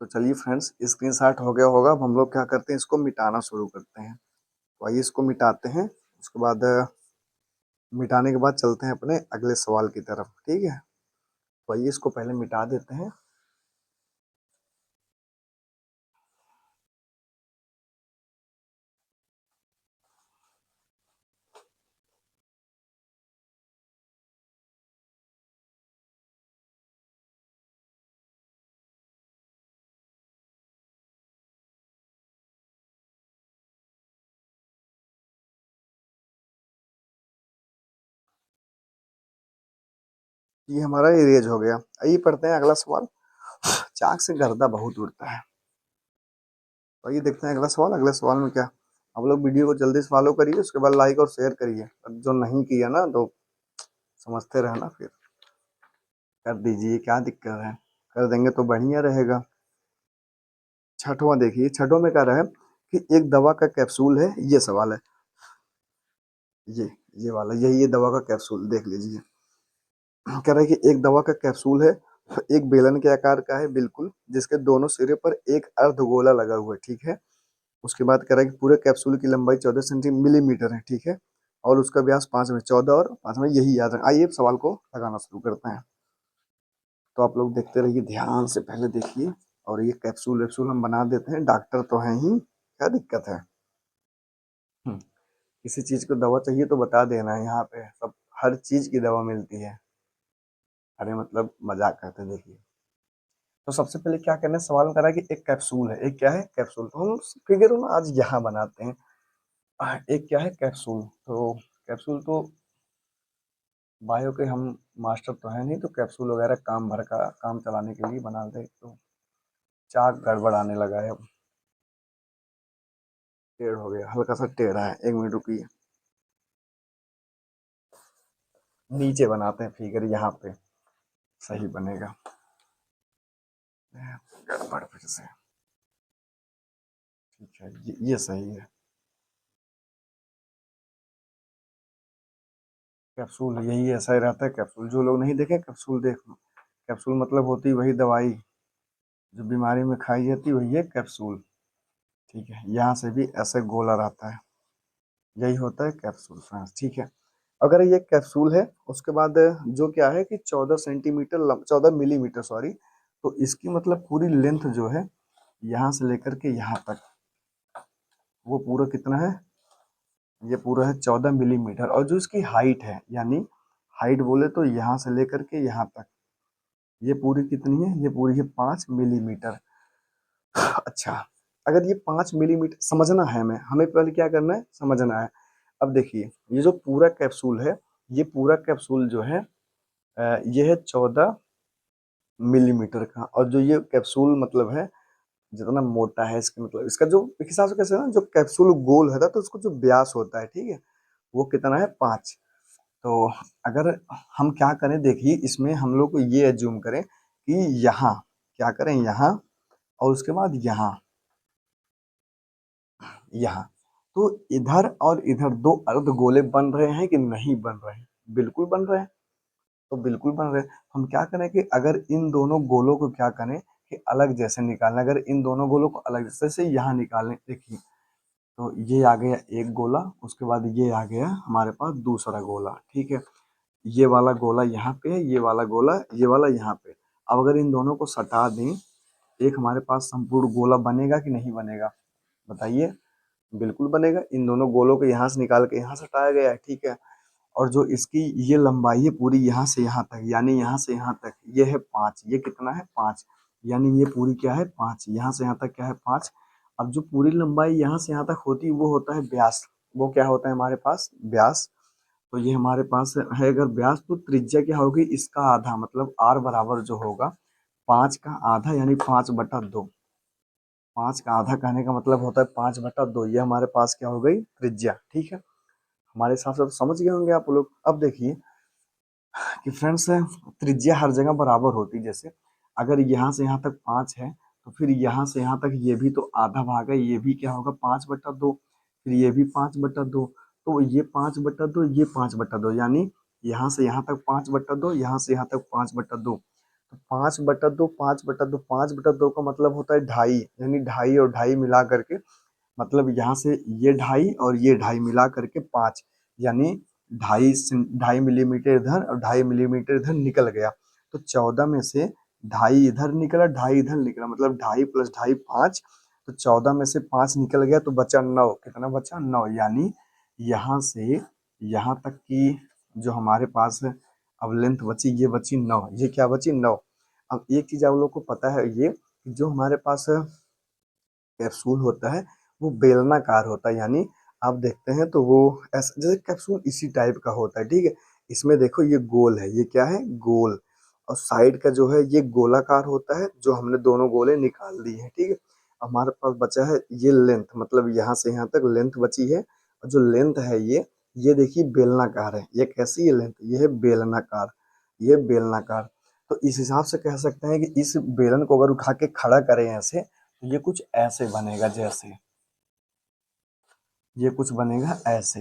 तो चलिए friends, screenshot हो गया होगा। अब हम लोग क्या करते हैं, इसको मिटाना शुरू करते हैं। तो आइए इसको मिटाते हैं। उसके बाद मिटाने के बाद चलते हैं अपने अगले सवाल की तरफ। ठीक है, तो आइए इसको पहले मिटा देते हैं। ये हमारा इरेज हो गया। आइए पढ़ते हैं अगला सवाल। चाक से गर्दा बहुत उड़ता है। तो आइए देखते हैं अगला सवाल। अगले सवाल में क्या, आप लोग वीडियो को जल्दी से फॉलो करिए, उसके बाद लाइक और शेयर करिए। जो नहीं किया ना तो समझते रहना, फिर कर दीजिए, क्या दिक्कत है, कर देंगे तो बढ़िया रहेगा। छठवां देखिए, छठों में कह रहा है कि एक दवा का कैप्सूल है। ये सवाल है, ये ये वाला, यही ये दवा का कैप्सूल देख लीजिए। कह रहा है कि एक दवा का कैप्सूल है, एक बेलन के आकार का है बिल्कुल, जिसके दोनों सिरे पर एक अर्धगोला लगा हुआ है। ठीक है, उसके बाद कह रहा है कि पूरे कैप्सूल की लंबाई 14 सेंटीमीटर है। ठीक है, और उसका व्यास 5 में, 14 और 5 में, यही याद है। आइए सवाल को लगाना शुरू करते हैं। तो आप लोग देखते रहिए, ध्यान से पहले देखिए। और ये कैप्सूल वैप्सूल हम बना देते हैं, डॉक्टर तो हैं ही, क्या दिक्कत है। हम्म, किसी चीज को दवा चाहिए तो बता देना, यहाँ पे सब हर चीज की दवा मिलती है। अरे मतलब मजाक करते हैं, देखिए। तो सबसे पहले क्या करना है, सवाल में करा कि एक कैप्सूल है। एक क्या है, कैप्सूल। तो हम फिगर ना आज यहाँ बनाते हैं। एक क्या है, कैप्सूल। तो कैप्सूल तो बायो के हम मास्टर तो है नहीं, तो कैप्सूल वगैरह काम भर का काम चलाने के लिए बना दे। तो चाक गड़बड़ आने लगा है अब, टेढ़ हो गया, हल्का सा टेढ़ा है। 1 मिनट रुकिए, नीचे बनाते हैं फिगर, यहाँ पे सही बनेगा। गड़बड़ फिर से। ठीक है, ये सही है। कैप्सूल यही ऐसा ही रहता है। कैप्सूल जो लोग नहीं देखे, कैप्सूल देख लो। कैप्सूल मतलब होती वही दवाई जो बीमारी में खाई जाती, वही है कैप्सूल। ठीक है, यहाँ से भी ऐसे गोला रहता है, यही होता है कैप्सूल फ्रेंड्स। ठीक है, अगर ये कैप्सूल है, उसके बाद जो क्या है कि 14 सेंटीमीटर, 14 मिलीमीटर सॉरी। तो इसकी मतलब पूरी लेंथ जो है, यहाँ से लेकर के यहाँ तक, वो पूरा कितना है, ये पूरा है 14 मिलीमीटर। और जो इसकी हाइट है, यानी हाइट बोले तो यहाँ से लेकर के यहाँ तक, ये पूरी कितनी है, ये पूरी है 5 मिलीमीटर। अच्छा, अगर ये 5 मिलीमीटर समझना है, हमें पहले क्या करना है, समझना है। अब देखिए, ये जो पूरा कैप्सूल है, ये पूरा कैप्सूल जो है ये है 14 मिलीमीटर का। और जो ये कैप्सूल मतलब है, जितना मोटा है, इसका मतलब इसका जो एक हिसाब से कैसे ना, जो कैप्सूल गोल होता है तो उसको जो व्यास होता है, ठीक है, वो कितना है, 5। तो अगर हम क्या करें, देखिए इसमें हम लोग को ये एज्यूम करें कि यहाँ क्या करें, यहाँ, और उसके बाद यहाँ, यहाँ। तो इधर और इधर दो अर्धगोले बन रहे हैं कि नहीं बन रहे हैं, बिल्कुल बन रहे हैं। तो बिल्कुल बन रहे हैं। हम क्या करें कि अगर इन दोनों गोलों को क्या करें कि अलग जैसे निकालें। अगर इन दोनों गोलों को अलग जैसे से यहाँ निकालें, देखिए, तो ये आ गया एक गोला, उसके बाद ये आ गया हमारे पास दूसरा गोला। ठीक है, ये वाला गोला यहाँ पे है, ये वाला गोला, ये वाला यहाँ पे। अब अगर इन दोनों को सटा दें, एक हमारे पास संपूर्ण गोला बनेगा कि नहीं बनेगा, बताइए। बिल्कुल बनेगा। इन दोनों गोलों को यहाँ से निकाल के यहाँ सटाया गया है। ठीक है, और जो इसकी ये लंबाई है पूरी यहाँ से यहाँ तक, यानी यहाँ से यहाँ तक ये है 5। ये कितना है, 5। यानी ये पूरी क्या है, 5। यहाँ से यहाँ तक क्या है, 5। अब जो पूरी लंबाई यहाँ से यहाँ तक होती है, वो होता है व्यास। वो क्या होता है हमारे पास, व्यास। तो ये हमारे पास है अगर व्यास, तो त्रिज्या क्या होगी, इसका आधा, मतलब आर बराबर जो होगा 5 का आधा, यानी 5/2। 5 का आधा कहने का मतलब होता है 5/2। ये हमारे पास क्या हो गई, त्रिज्या। ठीक है, हमारे हिसाब से तो समझ गए होंगे आप लोग। अब देखिए कि फ्रेंड्स, त्रिज्या हर जगह बराबर होती है। जैसे अगर यहाँ से यहाँ तक 5 है, तो फिर यहाँ से यहाँ तक ये भी तो आधा भाग है, ये भी क्या होगा, 5/2। फिर ये भी 5/2। तो ये 5/2, ये 5/2, यानी यहाँ से यहाँ तक 5/2, यहाँ से यहाँ तक 5/2। तो 5/2, 5/2, 5/2 का मतलब होता है ढाई, यानी ढाई और ढाई मिला करके, मतलब यहाँ से ये ढाई और ये ढाई मिला करके 5, यानी ढाई मिलीमीटर इधर और 2.5 मिलीमीटर इधर निकल गया। तो 14 में से ढाई इधर निकला, ढाई इधर निकला, मतलब ढाई प्लस ढाई 5। तो 14 में से 5 निकल गया तो बचा 9। कितना बचा? 9। यानी यहाँ से यहाँ तक की जो हमारे पास है अब लेंथ बची, ये बची 9। ये क्या बची? 9। अब एक चीज आप लोग को पता है, ये जो हमारे पास कैप्सूल होता है वो बेलनाकार होता है, यानी आप देखते हैं तो वो ऐसा जैसे कैप्सूल इसी टाइप का होता है, ठीक है। इसमें देखो ये गोल है, ये क्या है? गोल। और साइड का जो है ये गोलाकार होता है, जो हमने दोनों गोले निकाल दिए हैं, ठीक है। हमारे पास बचा है ये लेंथ, मतलब यहाँ से यहाँ तक लेंथ बची है। और जो लेंथ है ये देखिए बेलनाकार है। ये कैसी है लेंथ? ये है बेलनाकार, ये बेलनाकार। तो इस हिसाब से कह सकते हैं कि इस बेलन को अगर उठा के खड़ा करें ऐसे, तो ये कुछ ऐसे बनेगा, जैसे ये कुछ बनेगा ऐसे।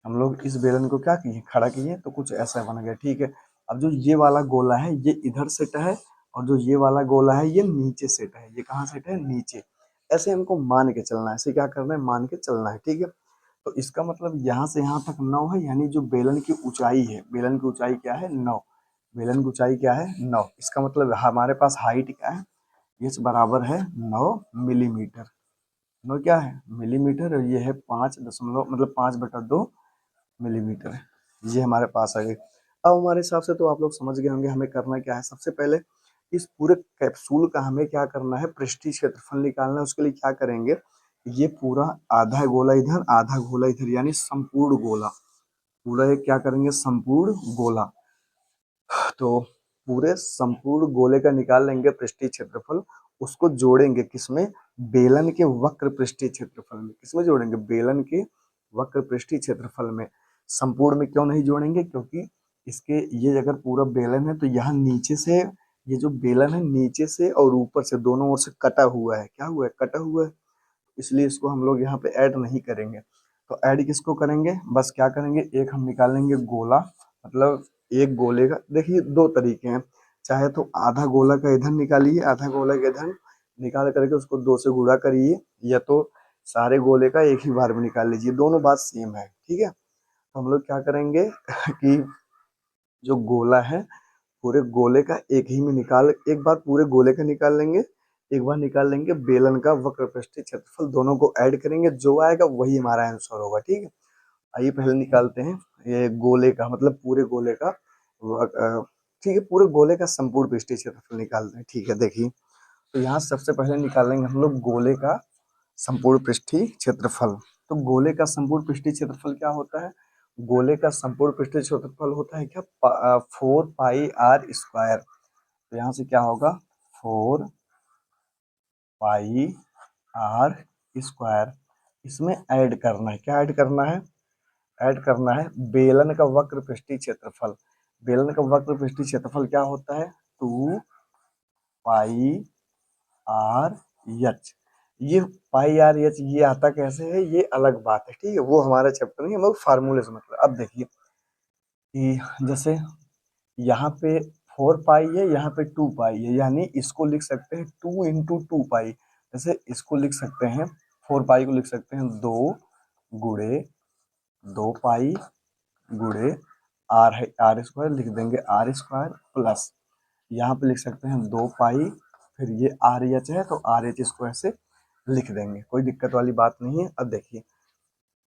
हम लोग इस बेलन को क्या किए? खड़ा किए, तो कुछ ऐसा बन गया, ठीक है। अब जो ये वाला गोला है ये इधर सेट है, और जो ये वाला गोला है ये नीचे सेट है। ये कहाँ सेट है? नीचे। ऐसे हमको मान के चलना है, ऐसे क्या करना है? मान के चलना है, ठीक है। तो इसका मतलब यहाँ से यहाँ तक 9 है, यानी जो बेलन की ऊंचाई है, बेलन की ऊंचाई क्या है? 9। बेलन की ऊंचाई क्या है? 9। इसका मतलब हमारे पास हाइट क्या है? ये बराबर है 9 मिलीमीटर। नो क्या है? मिलीमीटर। और ये है 5 मतलब 5/2 मिलीमीटर। ये हमारे पास आ गई। अब हमारे हिसाब से तो आप लोग समझ गए होंगे हमें करना क्या है। सबसे पहले इस पूरे कैप्सूल का हमें क्या करना है? पृष्ठीय क्षेत्रफल निकालना है। उसके लिए क्या करेंगे? ये पूरा आधा गोला इधर, आधा गोला इधर, यानी संपूर्ण गोला। पूरा ये क्या करेंगे? संपूर्ण गोला। तो पूरे संपूर्ण गोले का निकाल लेंगे पृष्ठीय क्षेत्रफल। उसको जोड़ेंगे किसमें? बेलन के वक्र पृष्ठीय क्षेत्रफल में। किसमें जोड़ेंगे? बेलन के वक्र पृष्ठीय क्षेत्रफल में। संपूर्ण में क्यों नहीं जोड़ेंगे? क्योंकि इसके ये अगर पूरा बेलन है तो यहाँ नीचे से, ये जो बेलन है नीचे से और ऊपर से दोनों ओर से कटा हुआ है। क्या हुआ है? कटा हुआ है। इसलिए इसको हम लोग यहाँ पे ऐड नहीं करेंगे। तो ऐड किसको करेंगे? बस क्या करेंगे? एक हम निकालेंगे गोला, मतलब एक गोले का देखिए दो तरीके हैं। चाहे तो आधा गोला का इधर निकालिए, आधा गोला का इधर निकाल करके उसको 2 से गुणा करिए, या तो सारे गोले का एक ही बार में निकाल लीजिए। दोनों बात सेम है, ठीक है। तो हम लोग क्या करेंगे कि जो गोला है पूरे गोले का एक ही में निकाल, एक बार पूरे गोले का निकाल लेंगे, एक बार निकाल लेंगे बेलन का वक्र पृष्ठीय क्षेत्रफल। दोनों को ऐड करेंगे, जो आएगा वही हमारा आंसर होगा, ठीक है। आइए पहले निकालते हैं ये गोले का, मतलब पूरे गोले का ठीक है, पूरे गोले का संपूर्ण पृष्ठीय क्षेत्रफल निकालते हैं, ठीक है। देखिए, तो यहाँ सबसे पहले निकालेंगे हम लोग गोले का संपूर्ण पृष्ठीय क्षेत्रफल। तो गोले का संपूर्ण पृष्ठीय क्षेत्रफल क्या होता है? गोले का संपूर्ण पृष्ठीय क्षेत्रफल होता है क्या? 4 पाई r स्क्वायर। तो यहाँ से क्या होगा? 4 पाई r स्क्वायर। इसमें ऐड करना है, क्या ऐड करना है? ऐड करना है बेलन का वक्र पृष्ठीय क्षेत्रफल। बेलन का वक्र पृष्ठीय क्षेत्रफल क्या होता है? 2 पाई r एच। ये पाई आर एच ये आता कैसे है? ये अलग बात है, ठीक है। वो हमारा चैप्टर नहीं, हम लोग फार्मूले से मतलब। अब देखिए कि जैसे यहाँ पे 4 पाई है, यहाँ पे 2 पाई है, यानी इसको लिख सकते हैं 2 × 2 पाई। जैसे इसको लिख सकते हैं, 4 पाई को लिख सकते हैं 2 × 2 पाई गुणे आर है, आर स्क्वायर लिख देंगे, आर स्क्वायर प्लस यहाँ पे लिख सकते हैं 2 पाई, फिर ये आर एच है तो आर एच स्क्वायर से लिख देंगे, कोई दिक्कत वाली बात नहीं है। अब देखिए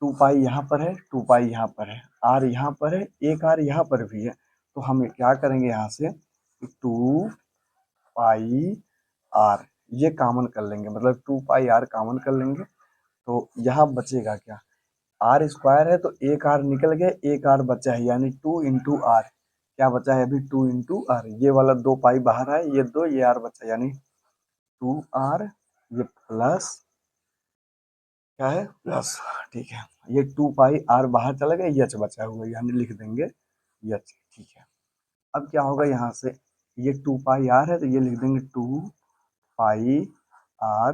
2 पाई यहाँ पर है, 2 पाई यहाँ पर है, आर यहाँ पर है, एक आर यहाँ पर भी है। तो हम क्या करेंगे यहाँ से? 2 पाई r ये कॉमन कर लेंगे, मतलब 2 पाई r कॉमन कर लेंगे। तो यहाँ बचेगा क्या? आर स्क्वायर है तो एक आर निकल गया, एक आर बचा है, यानी 2 × r। क्या बचा है अभी? 2 × r। ये वाला 2 पाई बाहर है, ये 2, ये r बचा, यानी 2r, ये प्लस क्या है? प्लस, ठीक है। ये 2 पाई r बाहर चला गया, यच बचा हुआ, यानी लिख देंगे यच, ठीक है। अब क्या होगा यहाँ से? ये 2 पाई r है तो ये लिख देंगे 2 पाई r,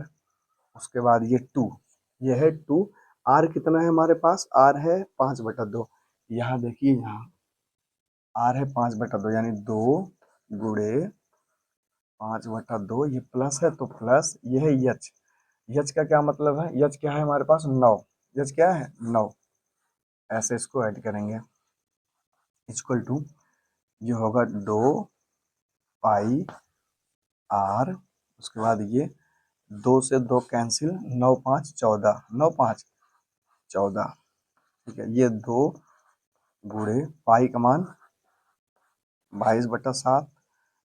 उसके बाद ये 2, ये है 2। r कितना है हमारे पास? r है 5/2। यहाँ देखिए, यहाँ r है 5/2, यानी 2 गुणे 5/2, ये प्लस है तो प्लस, ये है यच। यच का क्या मतलब है, यच क्या है हमारे पास 9, यच क्या है 9, ऐसे इसको ऐड करेंगे इक्वल टू, ये होगा 2 पाई r, उसके बाद ये 2 से 2 कैंसिल, 9×5 = 14, 9×5 = 14, ठीक है। ये 2 गुणे पाई का मान 22/7,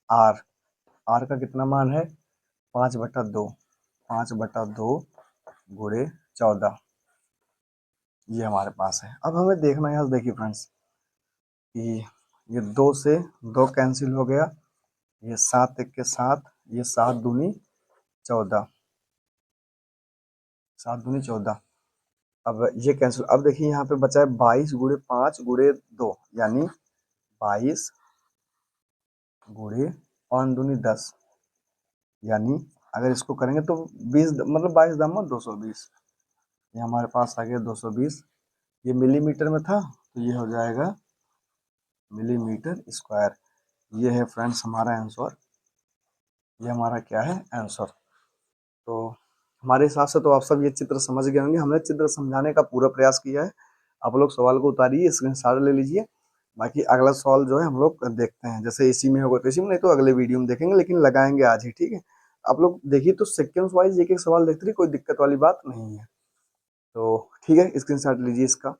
आर, आर का कितना मान है 5/2, 5/2 गुणे 14, ये हमारे पास है। अब हमें देखना है, यहाँ देखिए फ्रेंड्स कि ये 2 से 2 कैंसिल हो गया, ये 7 1 के 7, ये 7 दूनी 14, 7 दूनी 14। अब ये कैंसिल, अब देखिए यहाँ पे बचा है 22 गुणे 5 गुणे 2, यानी 22 गुणे 5 दूनी 10, यानी अगर इसको करेंगे तो 20, मतलब 22 दामा 220, ये हमारे पास आ गया 220। ये मिलीमीटर में था तो ये हो जाएगा मिलीमीटर स्क्वायर। ये है फ्रेंड्स हमारा आंसर, ये हमारा क्या है आंसर। तो हमारे हिसाब से तो आप सब ये चित्र समझ गए होंगे, हमने चित्र समझाने का पूरा प्रयास किया है। आप लोग सवाल को उतारिए, स्क्रीनशॉट ले लीजिए, बाकी अगला सवाल जो है हम लोग देखते हैं, जैसे इसी में होगा तो इसी में, नहीं तो अगले वीडियो में देखेंगे, लेकिन लगाएंगे आज ही, ठीक है। आप लोग देखिए तो सेक्वेंस वाइज एक एक सवाल देखते रहिए, कोई दिक्कत वाली बात नहीं है। तो ठीक है, स्क्रीनशॉट लीजिए इसका।